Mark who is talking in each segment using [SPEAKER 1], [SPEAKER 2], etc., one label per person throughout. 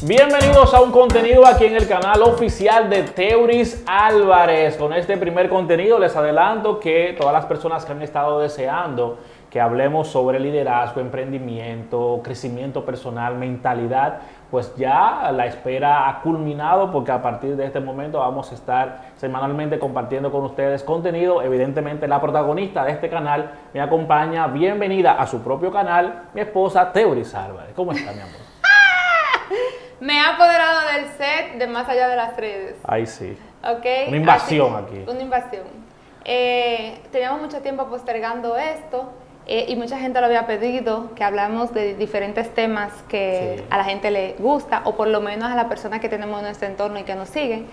[SPEAKER 1] Bienvenidos a un contenido aquí en el canal oficial de Teuris Álvarez. Con este primer contenido les adelanto que todas las personas que han estado deseando que hablemos sobre liderazgo, emprendimiento, crecimiento personal, mentalidad, pues ya la espera ha culminado, porque a partir de este momento vamos a estar semanalmente compartiendo con ustedes contenido. Evidentemente la protagonista de este canal me acompaña. Bienvenida a su propio canal, mi esposa Teuris Álvarez. ¿Cómo está, mi amor?
[SPEAKER 2] Me ha apoderado del set de Más Allá de las Redes.
[SPEAKER 1] Ahí sí.
[SPEAKER 2] Okay.
[SPEAKER 1] Una invasión aquí.
[SPEAKER 2] Una invasión. Teníamos mucho tiempo postergando esto y mucha gente lo había pedido, que hablamos de diferentes temas que
[SPEAKER 1] Sí.
[SPEAKER 2] a la gente le gusta, o por lo menos a las personas que tenemos en nuestro entorno y que nos siguen.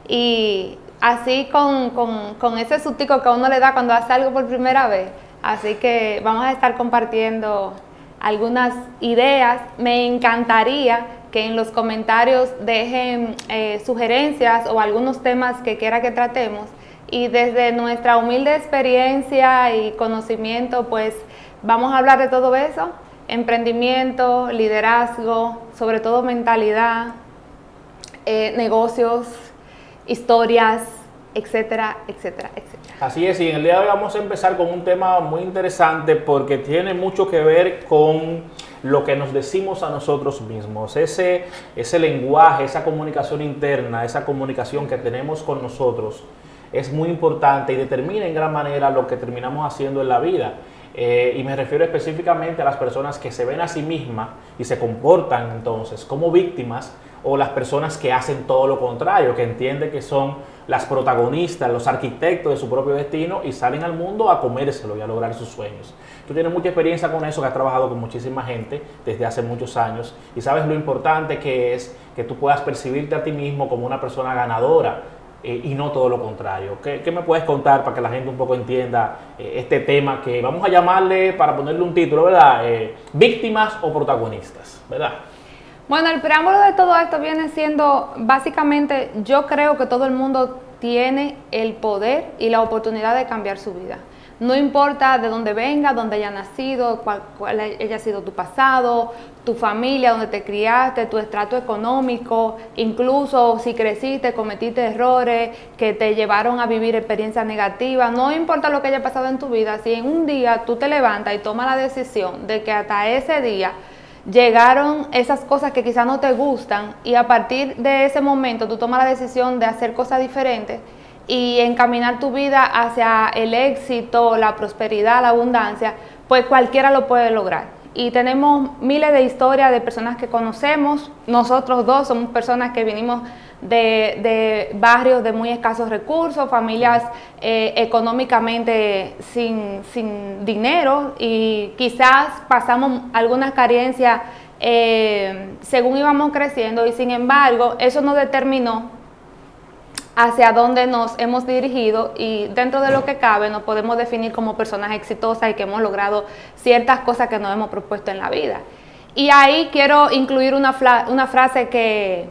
[SPEAKER 2] Y así con ese sustico que a uno le da cuando hace algo por primera vez. Así que vamos a estar compartiendo algunas ideas. Me encantaría que en los comentarios dejen sugerencias o algunos temas que quiera que tratemos, y desde nuestra humilde experiencia y conocimiento pues vamos a hablar de todo eso: emprendimiento, liderazgo, sobre todo mentalidad, negocios, historias, etcétera, etcétera, etcétera.
[SPEAKER 1] Así es, y en el día de hoy vamos a empezar con un tema muy interesante porque tiene mucho que ver con lo que nos decimos a nosotros mismos, ese lenguaje, esa comunicación interna, esa comunicación que tenemos con nosotros es muy importante y determina en gran manera lo que terminamos haciendo en la vida. Y me refiero específicamente a las personas que se ven a sí mismas y se comportan entonces como víctimas, o las personas que hacen todo lo contrario, que entienden que son las protagonistas, los arquitectos de su propio destino y salen al mundo a comérselo y a lograr sus sueños. Tú tienes mucha experiencia con eso, que has trabajado con muchísima gente desde hace muchos años y sabes lo importante que es que tú puedas percibirte a ti mismo como una persona ganadora y no todo lo contrario. ¿Qué me puedes contar para que la gente un poco entienda este tema que vamos a llamarle, para ponerle un título, ¿verdad? Víctimas o protagonistas, ¿verdad?
[SPEAKER 2] Bueno, el preámbulo de todo esto viene siendo, básicamente, yo creo que todo el mundo tiene el poder y la oportunidad de cambiar su vida. No importa de dónde venga, dónde haya nacido, cuál haya sido tu pasado, tu familia, dónde te criaste, tu estrato económico, incluso si creciste, cometiste errores que te llevaron a vivir experiencias negativas. No importa lo que haya pasado en tu vida, si en un día tú te levantas y tomas la decisión de que hasta ese día llegaron esas cosas que quizás no te gustan, y a partir de ese momento tú tomas la decisión de hacer cosas diferentes y encaminar tu vida hacia el éxito, la prosperidad, la abundancia, pues cualquiera lo puede lograr. Y tenemos miles de historias de personas que conocemos. Nosotros dos somos personas que vinimos de barrios de muy escasos recursos, familias económicamente sin dinero, y quizás pasamos algunas carencias según íbamos creciendo, y sin embargo eso nos determinó hacia dónde nos hemos dirigido, y dentro de lo que cabe nos podemos definir como personas exitosas y que hemos logrado ciertas cosas que nos hemos propuesto en la vida. Y ahí quiero incluir una frase que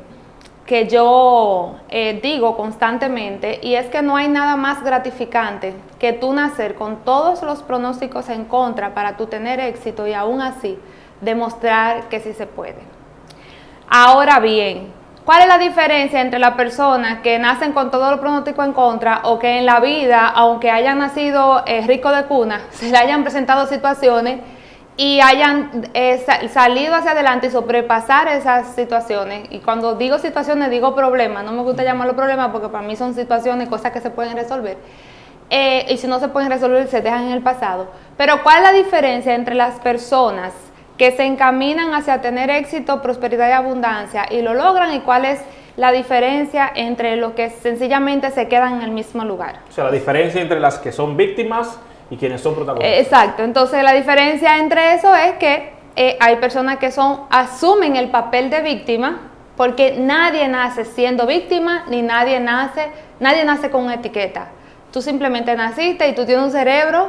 [SPEAKER 2] yo digo constantemente, y es que no hay nada más gratificante que tú nacer con todos los pronósticos en contra para tú tener éxito y aún así demostrar que sí se puede. Ahora bien, ¿cuál es la diferencia entre las personas que nacen con todos los pronósticos en contra, o que en la vida, aunque hayan nacido ricos de cuna, se le hayan presentado situaciones y hayan salido hacia adelante y sobrepasar esas situaciones? Y cuando digo situaciones, digo problemas. No me gusta llamarlo problemas porque para mí son situaciones, cosas que se pueden resolver. Y si no se pueden resolver, se dejan en el pasado. Pero ¿cuál es la diferencia entre las personas que se encaminan hacia tener éxito, prosperidad y abundancia y lo logran, y cuál es la diferencia entre los que sencillamente se quedan en el mismo lugar?
[SPEAKER 1] O sea, la diferencia entre las que son víctimas y quienes son protagonistas.
[SPEAKER 2] Exacto. Entonces la diferencia entre eso es que hay personas que asumen el papel de víctima, porque nadie nace siendo víctima, ni nadie nace con una etiqueta. Tú simplemente naciste y tú tienes un cerebro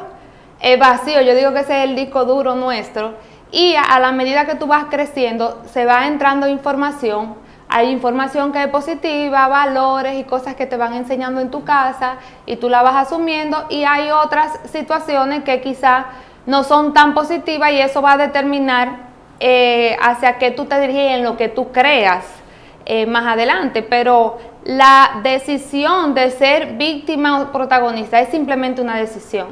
[SPEAKER 2] vacío. Yo digo que ese es el disco duro nuestro, y a la medida que tú vas creciendo se va entrando información. Hay información que es positiva, valores y cosas que te van enseñando en tu casa y tú la vas asumiendo, y hay otras situaciones que quizás no son tan positivas, y eso va a determinar hacia qué tú te diriges en lo que tú creas más adelante, pero la decisión de ser víctima o protagonista es simplemente una decisión.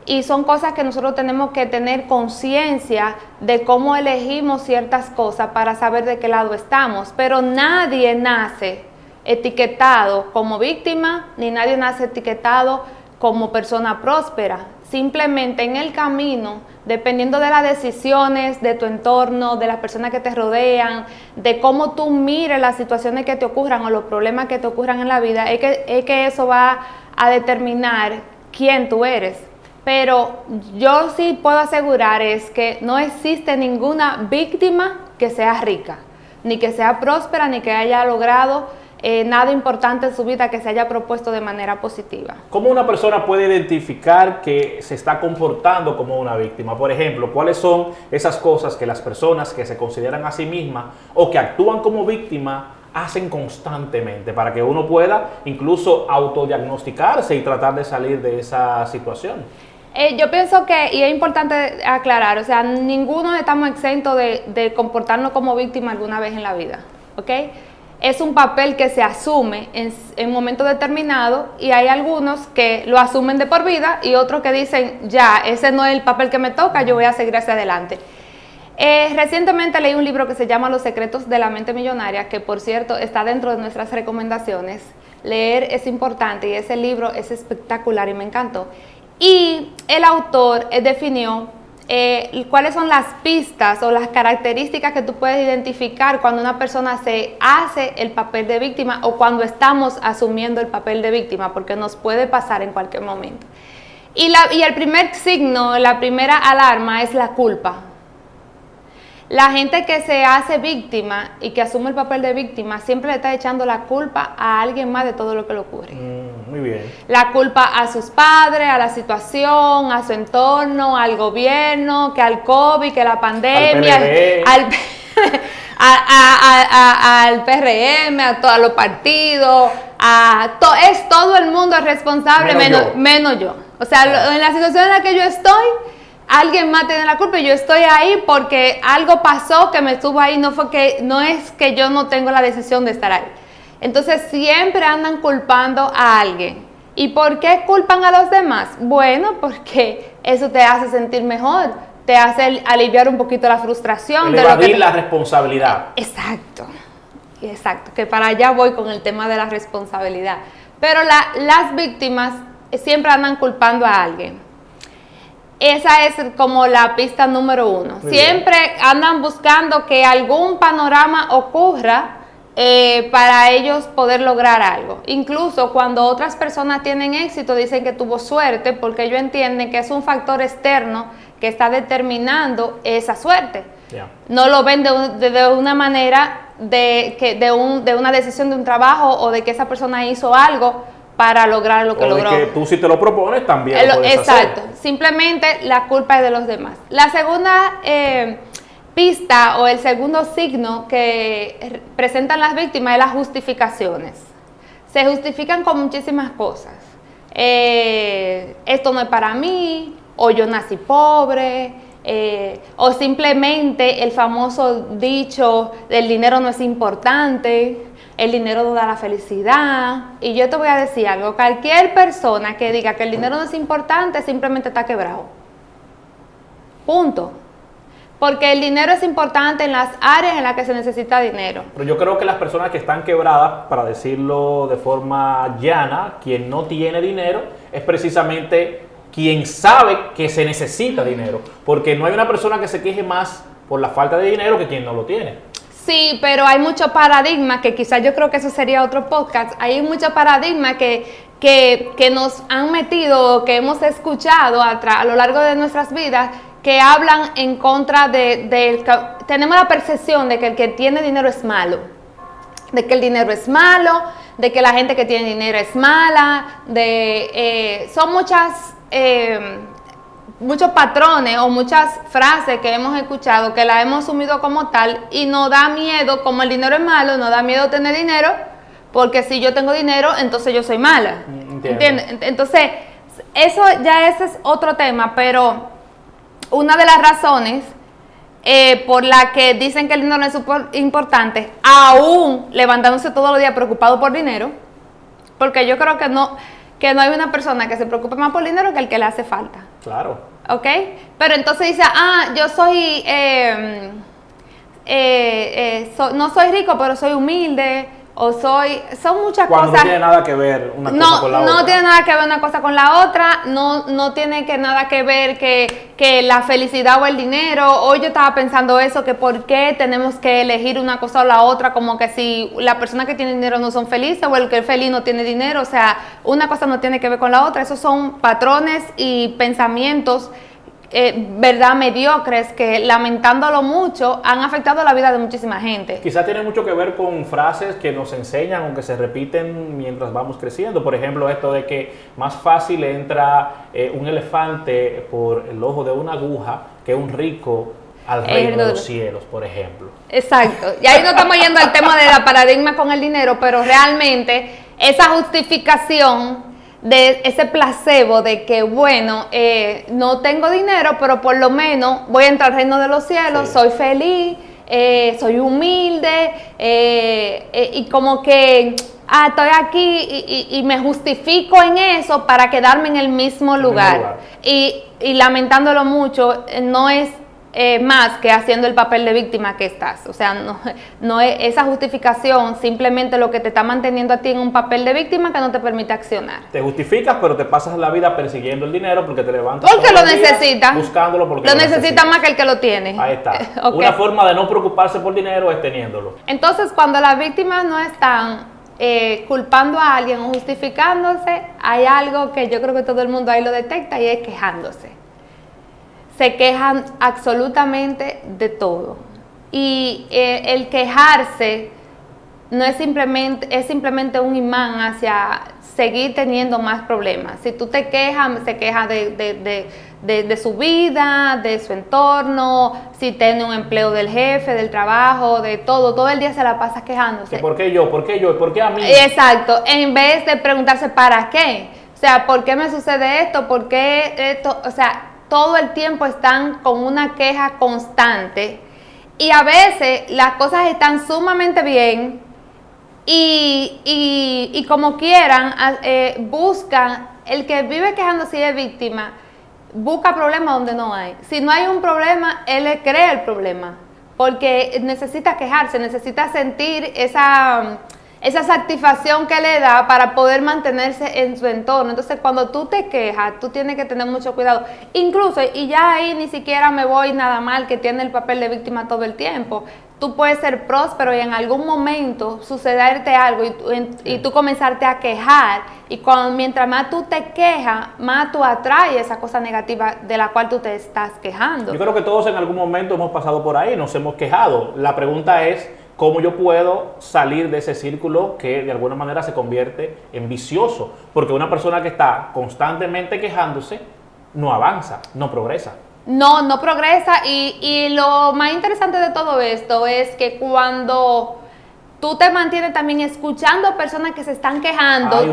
[SPEAKER 2] Y son cosas que nosotros tenemos que tener conciencia de cómo elegimos ciertas cosas para saber de qué lado estamos. Pero nadie nace etiquetado como víctima, ni nadie nace etiquetado como persona próspera. Simplemente en el camino, dependiendo de las decisiones, de tu entorno, de las personas que te rodean, de cómo tú mires las situaciones que te ocurran o los problemas que te ocurran en la vida, es que eso va a determinar quién tú eres. Pero yo sí puedo asegurar es que no existe ninguna víctima que sea rica, ni que sea próspera, ni que haya logrado nada importante en su vida que se haya propuesto de manera positiva.
[SPEAKER 1] ¿Cómo una persona puede identificar que se está comportando como una víctima? Por ejemplo, ¿cuáles son esas cosas que las personas que se consideran a sí mismas o que actúan como víctima hacen constantemente para que uno pueda incluso autodiagnosticarse y tratar de salir de esa situación?
[SPEAKER 2] Yo pienso que, y es importante aclarar, o sea, ninguno estamos exentos de comportarnos como víctima alguna vez en la vida, ¿ok? Es un papel que se asume en momentos determinados y hay algunos que lo asumen de por vida y otros que dicen, ya, ese no es el papel que me toca, yo voy a seguir hacia adelante. Recientemente leí un libro que se llama Los secretos de la mente millonaria, que por cierto está dentro de nuestras recomendaciones. Leer es importante y ese libro es espectacular y me encantó. Y el autor definió cuáles son las pistas o las características que tú puedes identificar cuando una persona se hace el papel de víctima o cuando estamos asumiendo el papel de víctima, porque nos puede pasar en cualquier momento. Y el primer signo, la primera alarma es la culpa. La gente que se hace víctima y que asume el papel de víctima siempre le está echando la culpa a alguien más de todo lo que le ocurre.
[SPEAKER 1] Muy bien. La
[SPEAKER 2] culpa a sus padres, a la situación, a su entorno, al gobierno, que al COVID, que la pandemia, al PRM, a todos los partidos, es todo el mundo responsable menos yo. O sea, en la situación en la que yo estoy, alguien más tiene la culpa y yo estoy ahí porque algo pasó que me estuvo ahí, no es que yo no tengo la decisión de estar ahí. Entonces siempre andan culpando a alguien. ¿Y por qué culpan a los demás? Bueno, porque eso te hace sentir mejor, te hace aliviar un poquito la frustración.
[SPEAKER 1] Evadir la responsabilidad.
[SPEAKER 2] Exacto, que para allá voy con el tema de la responsabilidad. Pero las víctimas siempre andan culpando a alguien. Esa es como la pista número 1. Siempre andan buscando que algún panorama ocurra para ellos poder lograr algo. Incluso cuando otras personas tienen éxito, dicen que tuvo suerte, porque ellos entienden que es un factor externo que está determinando esa suerte. Yeah. No lo ven de una manera de una decisión de un trabajo o de que esa persona hizo algo para lograr lo que logró.
[SPEAKER 1] De que tú si te lo propones también lo puedes
[SPEAKER 2] exacto.
[SPEAKER 1] hacer.
[SPEAKER 2] Simplemente la culpa es de los demás. La segunda pista o el segundo signo que presentan las víctimas es las justificaciones. Se justifican con muchísimas cosas. Esto no es para mí, o yo nací pobre, o simplemente el famoso dicho del dinero no es importante. El dinero no da la felicidad. Y yo te voy a decir algo, cualquier persona que diga que el dinero no es importante simplemente está quebrado. Punto. Porque el dinero es importante en las áreas en las que se necesita dinero.
[SPEAKER 1] Pero yo creo que las personas que están quebradas, para decirlo de forma llana, quien no tiene dinero es precisamente quien sabe que se necesita dinero. Porque no hay una persona que se queje más por la falta de dinero que quien no lo tiene.
[SPEAKER 2] Sí, pero hay muchos paradigmas, que quizás yo creo que eso sería otro podcast. Hay muchos paradigmas que nos han metido, que hemos escuchado a lo largo de nuestras vidas, que hablan en contra tenemos la percepción de que el que tiene dinero es malo, de que el dinero es malo, de que la gente que tiene dinero es mala, son muchos patrones o muchas frases que hemos escuchado que las hemos asumido como tal y nos da miedo, como el dinero es malo, nos da miedo tener dinero, porque si yo tengo dinero, entonces yo soy mala. ¿Entiendes? Entonces, ese es otro tema, pero una de las razones por la que dicen que el dinero no es importante, aún levantándose todos los días preocupado por dinero, porque yo creo que no hay una persona que se preocupe más por dinero que el que le hace falta.
[SPEAKER 1] Claro.
[SPEAKER 2] ¿Ok? Pero entonces dice, yo soy, no soy rico, pero soy humilde, son muchas
[SPEAKER 1] Cuando
[SPEAKER 2] cosas.
[SPEAKER 1] no tiene nada que ver una cosa con la otra.
[SPEAKER 2] No tiene nada que ver una cosa con la otra, no tiene nada que ver que la felicidad o el dinero. Hoy yo estaba pensando eso, que por qué tenemos que elegir una cosa o la otra, como que si la persona que tiene dinero no son felices o el que es feliz no tiene dinero, o sea, una cosa no tiene que ver con la otra. Esos son patrones y pensamientos verdad, mediocres, que lamentándolo mucho han afectado la vida de muchísima gente.
[SPEAKER 1] Quizá tiene mucho que ver con frases que nos enseñan o que se repiten mientras vamos creciendo. Por ejemplo, esto de que más fácil entra un elefante por el ojo de una aguja que un rico al reino de los cielos, por ejemplo.
[SPEAKER 2] Exacto. Y ahí no estamos yendo al tema de la paradigma con el dinero, pero realmente esa justificación de ese placebo de que, bueno, no tengo dinero, pero por lo menos voy a entrar al reino de los cielos, sí. Soy feliz, soy humilde, y como que estoy aquí y me justifico en eso para quedarme en el mismo lugar. Y lamentándolo mucho, no es más que haciendo el papel de víctima que estás. O sea, no es esa justificación, simplemente lo que te está manteniendo a ti en un papel de víctima que no te permite accionar.
[SPEAKER 1] Te justificas, pero te pasas la vida persiguiendo el dinero porque te levantas
[SPEAKER 2] porque lo necesitas,
[SPEAKER 1] buscándolo porque
[SPEAKER 2] lo necesitas más que el que lo tiene.
[SPEAKER 1] Ahí está. Okay. Una forma de no preocuparse por dinero es teniéndolo.
[SPEAKER 2] Entonces, cuando las víctimas no están culpando a alguien o justificándose, hay algo que yo creo que todo el mundo ahí lo detecta y es quejándose. Se quejan absolutamente de todo. Y el quejarse no es simplemente un imán hacia seguir teniendo más problemas. Si tú te quejas, se queja de su vida, de su entorno, si tiene un empleo del jefe, del trabajo, de todo el día se la pasa quejándose.
[SPEAKER 1] ¿Por qué yo? ¿Por qué yo? ¿Por qué a mí?
[SPEAKER 2] Exacto, en vez de preguntarse ¿para qué? O sea, ¿por qué me sucede esto? ¿Por qué esto? O sea, todo el tiempo están con una queja constante y a veces las cosas están sumamente bien y como quieran, buscan, el que vive quejándose y es víctima, busca problemas donde no hay. Si no hay un problema, él le crea el problema, porque necesita quejarse, necesita sentir esa satisfacción que le da para poder mantenerse en su entorno. Entonces, cuando tú te quejas, tú tienes que tener mucho cuidado. Incluso, y ya ahí ni siquiera me voy nada mal, que tiene el papel de víctima todo el tiempo. Tú puedes ser próspero y en algún momento sucederte algo y tú comenzarte a quejar. Y mientras más tú te quejas, más tú atraes esa cosa negativa de la cual tú te estás quejando.
[SPEAKER 1] Yo creo que todos en algún momento hemos pasado por ahí, nos hemos quejado. La pregunta es, ¿cómo yo puedo salir de ese círculo que de alguna manera se convierte en vicioso? Porque una persona que está constantemente quejándose no avanza, no progresa.
[SPEAKER 2] No progresa y lo más interesante de todo esto es que cuando tú te mantienes también escuchando a personas que se están quejando,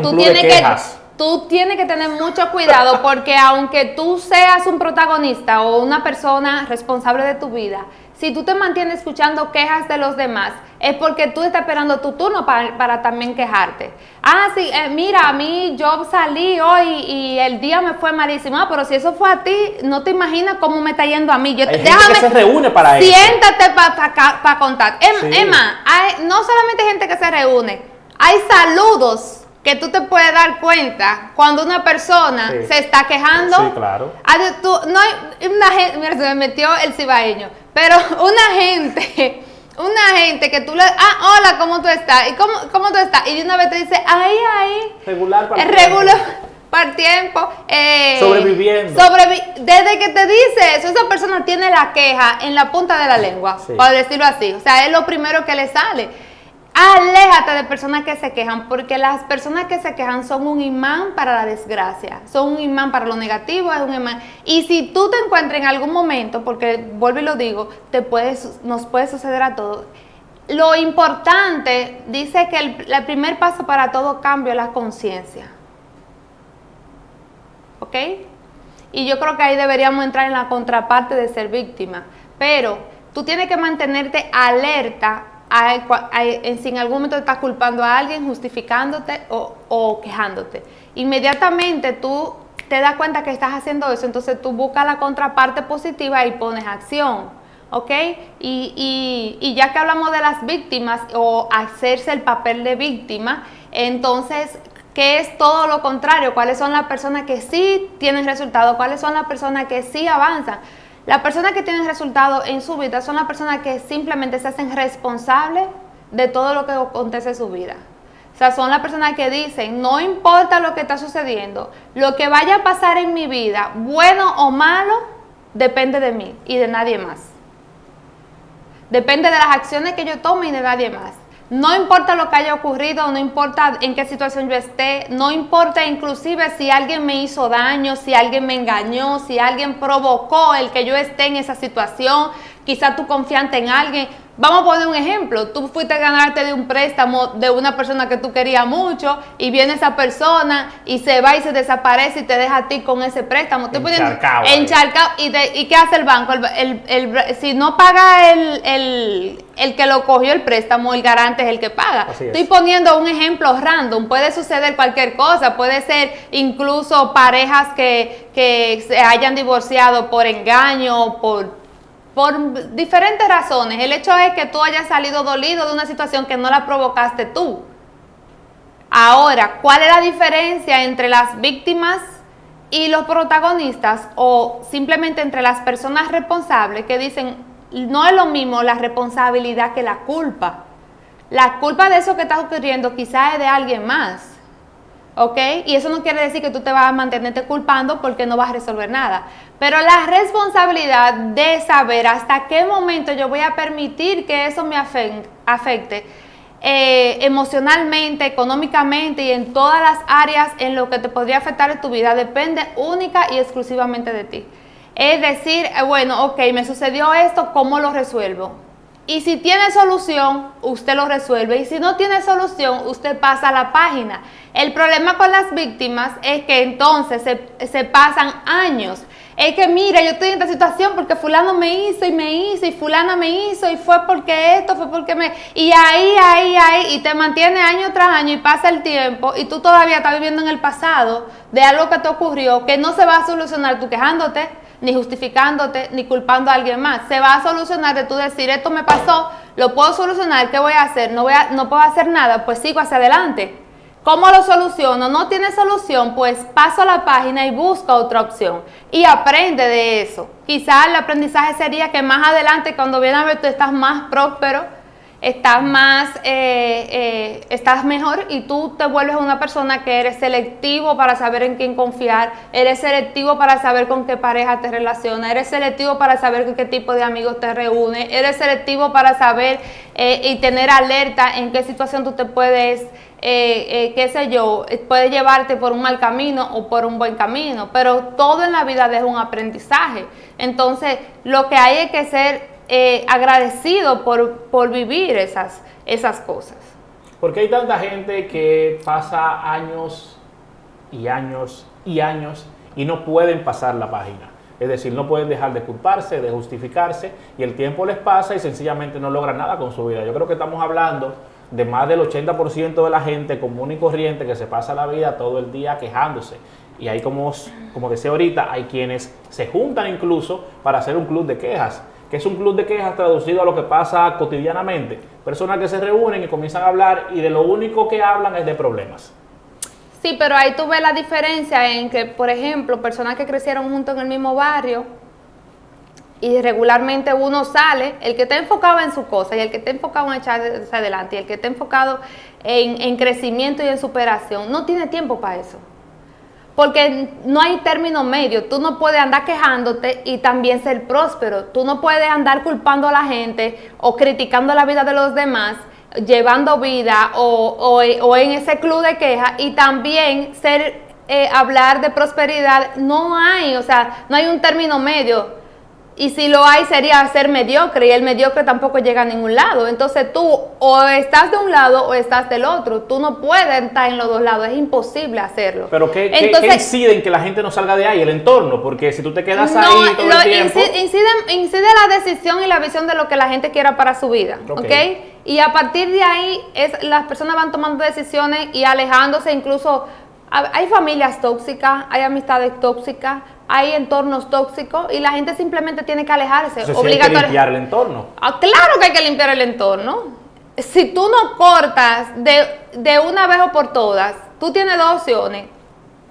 [SPEAKER 2] tú tienes que tener mucho cuidado porque aunque tú seas un protagonista o una persona responsable de tu vida, si tú te mantienes escuchando quejas de los demás, es porque tú estás esperando tu turno para también quejarte. Sí, mira, a mí yo salí hoy y el día me fue malísimo. Pero si eso fue a ti, no te imaginas cómo me está yendo a mí.
[SPEAKER 1] Hay gente que se reúne para eso.
[SPEAKER 2] Siéntate para contar. Sí. Emma, no solamente gente que se reúne, hay saludos que tú te puedes dar cuenta cuando una persona se está quejando.
[SPEAKER 1] Sí, claro.
[SPEAKER 2] No hay una gente, mira, se me metió el cibaeño, pero una gente que tú le, hola, ¿cómo tú estás? ¿Y cómo tú estás? Y de una vez te dice,
[SPEAKER 1] regular para
[SPEAKER 2] el tiempo,
[SPEAKER 1] sobreviviendo.
[SPEAKER 2] Desde que te dice eso, esa persona tiene la queja en la punta de la lengua, para decirlo así. O sea, es lo primero que le sale. Aléjate de personas que se quejan, porque las personas que se quejan son un imán para la desgracia, son un imán para lo negativo, es un imán. Y si tú te encuentras en algún momento, porque vuelvo y lo digo, nos puede suceder a todos. Lo importante, dice que el primer paso para todo cambio es la conciencia. ¿Ok? Y yo creo que ahí deberíamos entrar en la contraparte de ser víctima. Pero tú tienes que mantenerte alerta si en algún momento estás culpando a alguien, justificándote o quejándote. Inmediatamente tú te das cuenta que estás haciendo eso, entonces tú buscas la contraparte positiva y pones acción, ¿ok? Y ya que hablamos de las víctimas o hacerse el papel de víctima, entonces, ¿qué es todo lo contrario? ¿Cuáles son las personas que sí tienen resultados? ¿Cuáles son las personas que sí avanzan? Las personas que tienen resultados en su vida son las personas que simplemente se hacen responsables de todo lo que acontece en su vida. O sea, son las personas que dicen, no importa lo que está sucediendo, lo que vaya a pasar en mi vida, bueno o malo, depende de mí y de nadie más. Depende de las acciones que yo tome y de nadie más. No importa lo que haya ocurrido, no importa en qué situación yo esté, no importa inclusive si alguien me hizo daño, si alguien me engañó, si alguien provocó el que yo esté en esa situación, quizá tú confiaste en alguien. Vamos a poner un ejemplo, tú fuiste a ganarte de un préstamo de una persona que tú querías mucho y viene esa persona y se va y se desaparece y te deja a ti con ese préstamo. Encharcado. ¿Y qué hace el banco? Si no paga el que lo cogió el préstamo, el garante es el que paga. Estoy poniendo un ejemplo random, puede suceder cualquier cosa, puede ser incluso parejas que se hayan divorciado por engaño, por diferentes razones. El hecho es que tú hayas salido dolido de una situación que no la provocaste tú. Ahora, ¿cuál es la diferencia entre las víctimas y los protagonistas o simplemente entre las personas responsables que dicen no es lo mismo la responsabilidad que la culpa? La culpa de eso que está ocurriendo quizás es de alguien más. ¿Ok? Y eso no quiere decir que tú te vas a mantenerte culpando porque no vas a resolver nada. Pero la responsabilidad de saber hasta qué momento yo voy a permitir que eso me afecte emocionalmente, económicamente y en todas las áreas en lo que te podría afectar en tu vida depende única y exclusivamente de ti. Es decir, bueno, ok, me sucedió esto, ¿cómo lo resuelvo? Y si tiene solución, usted lo resuelve. Y si no tiene solución, usted pasa a la página. El problema con las víctimas es que entonces se pasan años. Es que mira, yo estoy en esta situación porque fulano me hizo y fulana me hizo y fue porque esto, fue porque me... Y ahí, y te mantiene año tras año y pasa el tiempo y tú todavía estás viviendo en el pasado de algo que te ocurrió que no se va a solucionar tú quejándote, ni justificándote, ni culpando a alguien más. Se va a solucionar de tú decir, esto me pasó, lo puedo solucionar, ¿qué voy a hacer? No puedo hacer nada, pues sigo hacia adelante. ¿Cómo lo soluciono? No tiene solución, pues paso a la página y busco otra opción. Y aprende de eso. Quizás el aprendizaje sería que más adelante, cuando vienes a ver, tú estás más próspero, estás mejor y tú te vuelves una persona que eres selectivo para saber en quién confiar, eres selectivo para saber con qué pareja te relaciona, eres selectivo para saber con qué tipo de amigos te reúnes, eres selectivo para saber y tener alerta en qué situación tú te puedes, puede llevarte por un mal camino o por un buen camino, pero todo en la vida es un aprendizaje. Entonces, lo que hay es que ser agradecido por vivir esas cosas.
[SPEAKER 1] Porque hay tanta gente que pasa años y años y años y no pueden pasar la página. Es decir, no pueden dejar de culparse, de justificarse, y el tiempo les pasa y sencillamente no logran nada con su vida. Yo creo que estamos hablando de más del 80% de la gente común y corriente que se pasa la vida todo el día quejándose. Y hay, como decía ahorita, hay quienes se juntan incluso para hacer un club de quejas. Que es un club de quejas traducido a lo que pasa cotidianamente. Personas que se reúnen y comienzan a hablar y de lo único que hablan es de problemas.
[SPEAKER 2] Sí, pero ahí tú ves la diferencia en que, por ejemplo, personas que crecieron juntos en el mismo barrio y regularmente uno sale, el que está enfocado en su cosa y el que está enfocado en echarse adelante y el que está enfocado en crecimiento y en superación, no tiene tiempo para eso. Porque no hay término medio, tú no puedes andar quejándote y también ser próspero, tú no puedes andar culpando a la gente o criticando la vida de los demás, llevando vida o en ese club de quejas y también hablar de prosperidad. No hay, o sea, no hay un término medio. Y si lo hay, sería ser mediocre, y el mediocre tampoco llega a ningún lado. Entonces tú o estás de un lado o estás del otro. Tú no puedes estar en los dos lados, es imposible hacerlo.
[SPEAKER 1] Pero ¿qué incide en que la gente no salga de ahí? El entorno, porque si tú te quedas ahí todo el tiempo...
[SPEAKER 2] Incide la decisión y la visión de lo que la gente quiera para su vida, ¿ok? Y a partir de ahí, las personas van tomando decisiones y alejándose, incluso... Hay familias tóxicas, hay amistades tóxicas, hay entornos tóxicos y la gente simplemente tiene que alejarse.
[SPEAKER 1] Entonces, hay que limpiar el entorno.
[SPEAKER 2] Claro que hay que limpiar el entorno. Si tú no cortas de una vez o por todas, tú tienes dos opciones.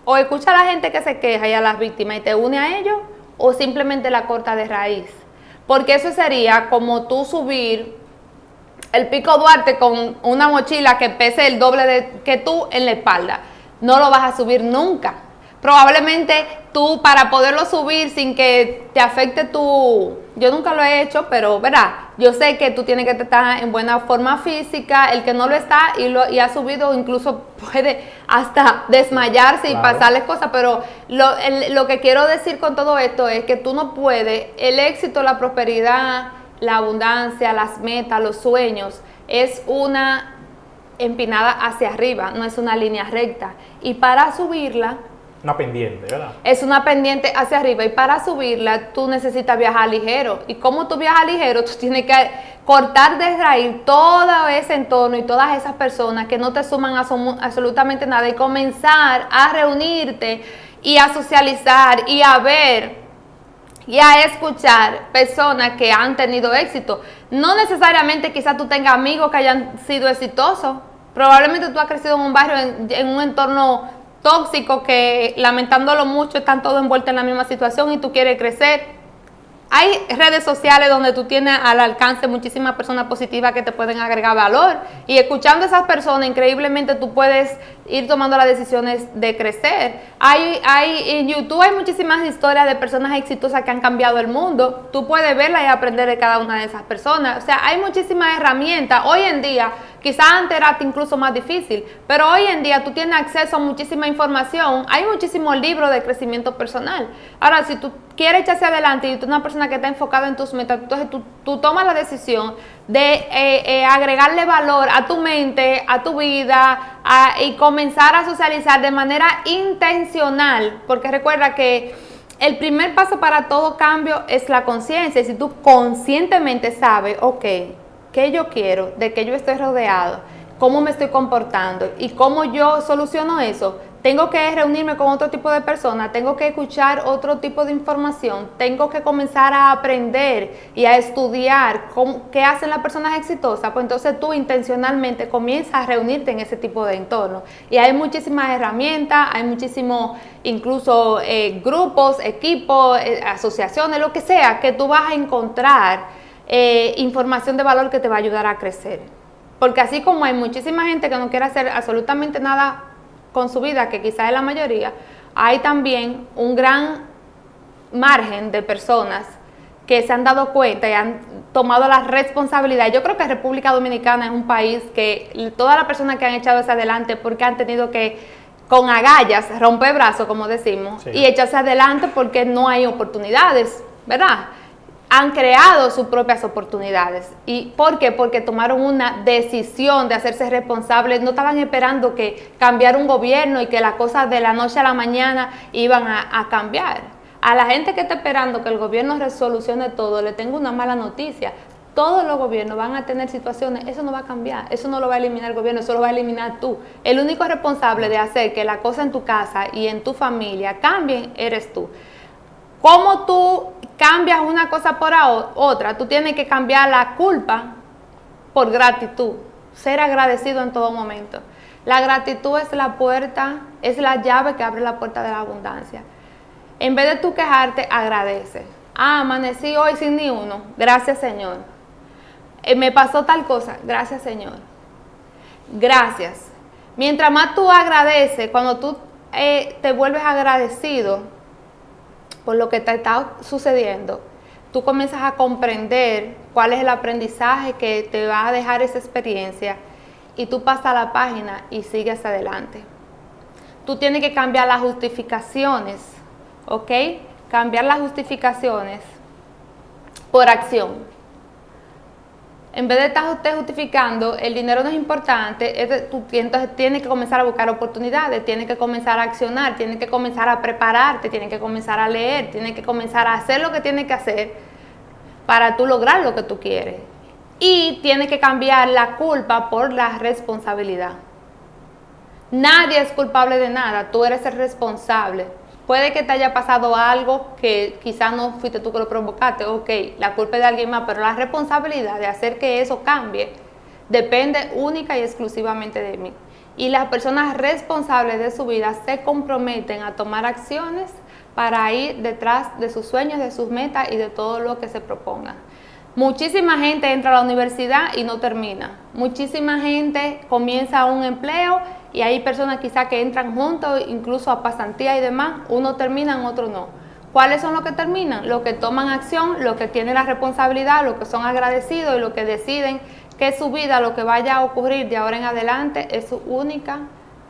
[SPEAKER 2] O escucha a la gente que se queja y a las víctimas y te une a ellos, o simplemente la corta de raíz. Porque eso sería como tú subir el Pico Duarte con una mochila que pese el doble que tú en la espalda. No lo vas a subir nunca. Probablemente tú, para poderlo subir sin que te afecte yo nunca lo he hecho, pero verá, yo sé que tú tienes que estar en buena forma física. El que no lo está y ha subido incluso puede hasta desmayarse y pasarles cosas, pero lo que quiero decir con todo esto es que tú no puedes, el éxito, la prosperidad, la abundancia, las metas, los sueños, es una empinada hacia arriba, no es una línea recta. Y para subirla...
[SPEAKER 1] Una pendiente, ¿verdad?
[SPEAKER 2] Es una pendiente hacia arriba y para subirla tú necesitas viajar ligero. Y como tú viajas ligero, tú tienes que cortar de raíz todo ese entorno y todas esas personas que no te suman absolutamente nada y comenzar a reunirte y a socializar y a ver y a escuchar personas que han tenido éxito. No necesariamente quizás tú tengas amigos que hayan sido exitosos. Probablemente tú has crecido en un barrio, en un entorno tóxico que, lamentándolo mucho, están todos envueltos en la misma situación y tú quieres crecer. Hay redes sociales donde tú tienes al alcance muchísimas personas positivas que te pueden agregar valor y escuchando a esas personas, increíblemente tú puedes ir tomando las decisiones de crecer. En YouTube hay muchísimas historias de personas exitosas que han cambiado el mundo. Tú puedes verlas y aprender de cada una de esas personas. O sea, hay muchísimas herramientas. Hoy en día, quizás antes era incluso más difícil, pero hoy en día tú tienes acceso a muchísima información. Hay muchísimos libros de crecimiento personal. Ahora, si tú quieres echarse adelante y tú eres una persona que está enfocada en tus metas, entonces tú tomas la decisión de agregarle valor a tu mente, a tu vida y comenzar a socializar de manera intencional, porque recuerda que el primer paso para todo cambio es la conciencia. Y si tú conscientemente sabes, ok, qué yo quiero, de qué yo estoy rodeado, cómo me estoy comportando y cómo yo soluciono eso, tengo que reunirme con otro tipo de personas, tengo que escuchar otro tipo de información, tengo que comenzar a aprender y a estudiar qué hacen las personas exitosas, pues entonces tú intencionalmente comienzas a reunirte en ese tipo de entorno. Y hay muchísimas herramientas, hay muchísimos incluso grupos, equipos, asociaciones, lo que sea, que tú vas a encontrar información de valor que te va a ayudar a crecer. Porque así como hay muchísima gente que no quiere hacer absolutamente nada con su vida, que quizás es la mayoría, hay también un gran margen de personas que se han dado cuenta y han tomado la responsabilidad. Yo creo que República Dominicana es un país que todas las personas que han echado hacia adelante porque han tenido que, con agallas, romper brazos, como decimos, y echarse adelante porque no hay oportunidades, ¿verdad? Han creado sus propias oportunidades. ¿Y por qué? Porque tomaron una decisión de hacerse responsables. No estaban esperando que cambiara un gobierno y que las cosas de la noche a la mañana iban a cambiar. A la gente que está esperando que el gobierno resolucione todo, le tengo una mala noticia. Todos los gobiernos van a tener situaciones, eso no va a cambiar, eso no lo va a eliminar el gobierno, eso lo va a eliminar tú. El único responsable de hacer que la cosa en tu casa y en tu familia cambien eres tú. ¿Cómo tú cambias una cosa por otra? Tú tienes que cambiar la culpa por gratitud. Ser agradecido en todo momento. La gratitud es la puerta, es la llave que abre la puerta de la abundancia. En vez de tú quejarte, agradece. Amanecí hoy sin ni uno. Gracias, Señor. Me pasó tal cosa. Gracias, Señor. Gracias. Mientras más tú agradeces, cuando tú te vuelves agradecido por lo que te está sucediendo, tú comienzas a comprender cuál es el aprendizaje que te va a dejar esa experiencia y tú pasas la página y sigues adelante. Tú tienes que cambiar las justificaciones, ¿ok? Cambiar las justificaciones por acción. En vez de estar usted justificando, el dinero no es importante, tú entonces tienes que comenzar a buscar oportunidades, tienes que comenzar a accionar, tienes que comenzar a prepararte, tienes que comenzar a leer, tienes que comenzar a hacer lo que tienes que hacer para tú lograr lo que tú quieres. Y tienes que cambiar la culpa por la responsabilidad. Nadie es culpable de nada, tú eres el responsable. Puede que te haya pasado algo que quizás no fuiste tú que lo provocaste, ok, la culpa es de alguien más, pero la responsabilidad de hacer que eso cambie depende única y exclusivamente de mí. Y las personas responsables de su vida se comprometen a tomar acciones para ir detrás de sus sueños, de sus metas y de todo lo que se propongan. Muchísima gente entra a la universidad y no termina. Muchísima gente comienza un empleo y hay personas quizás que entran juntos, incluso a pasantía y demás. Uno terminan, otro no. ¿Cuáles son los que terminan? Los que toman acción, los que tienen la responsabilidad, los que son agradecidos y los que deciden que su vida, lo que vaya a ocurrir de ahora en adelante, es su única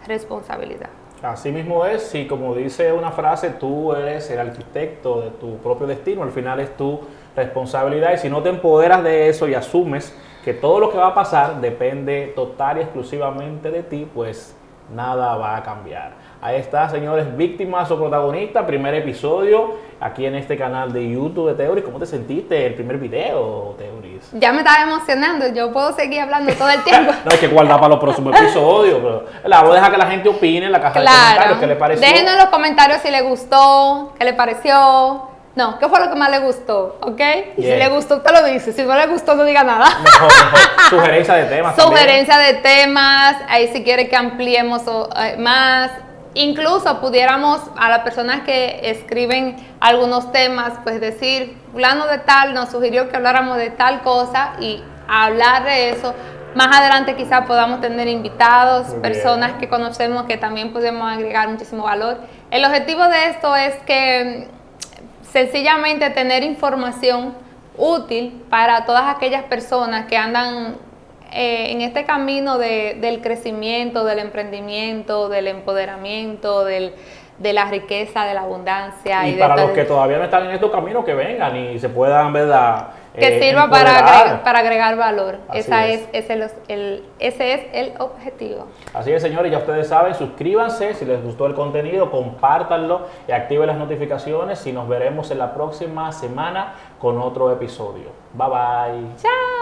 [SPEAKER 2] responsabilidad.
[SPEAKER 1] Así mismo es, y como dice una frase, tú eres el arquitecto de tu propio destino, al final es tu responsabilidad, y si no te empoderas de eso y asumes que todo lo que va a pasar depende total y exclusivamente de ti, pues nada va a cambiar. Ahí está, señores, víctimas o protagonistas, primer episodio aquí en este canal de YouTube de Teuris. ¿Cómo te sentiste el primer video, Teuris?
[SPEAKER 2] Ya me estaba emocionando, yo puedo seguir hablando todo el tiempo.
[SPEAKER 1] No, hay que guardar para los próximos episodios, pero la voy a dejar que la gente opine en la caja de comentarios, ¿qué le pareció?
[SPEAKER 2] Déjenos en los comentarios si le gustó, qué le pareció. No, ¿qué fue lo que más le gustó? ¿Ok? Y si le gustó, usted lo dice. Si no le gustó, no diga nada.
[SPEAKER 1] Mejor. Sugerencia de temas.
[SPEAKER 2] Sugerencia de temas. Ahí si quiere que ampliemos más. Incluso pudiéramos a las personas que escriben algunos temas, pues decir, fulano de tal nos sugirió que habláramos de tal cosa y hablar de eso. Más adelante quizás podamos tener invitados, personas que conocemos que también podemos agregar muchísimo valor. El objetivo de esto es que sencillamente tener información útil para todas aquellas personas que andan en este camino del crecimiento, del emprendimiento, del empoderamiento, de la riqueza, de la abundancia.
[SPEAKER 1] Y para los que todavía no están en estos caminos, que vengan y se puedan, ¿verdad?
[SPEAKER 2] Que sirva para agregar valor. Ese es el objetivo.
[SPEAKER 1] Así es, señores, ya ustedes saben, suscríbanse si les gustó el contenido, compártanlo y activen las notificaciones y nos veremos en la próxima semana con otro episodio. Bye bye.
[SPEAKER 2] Chao.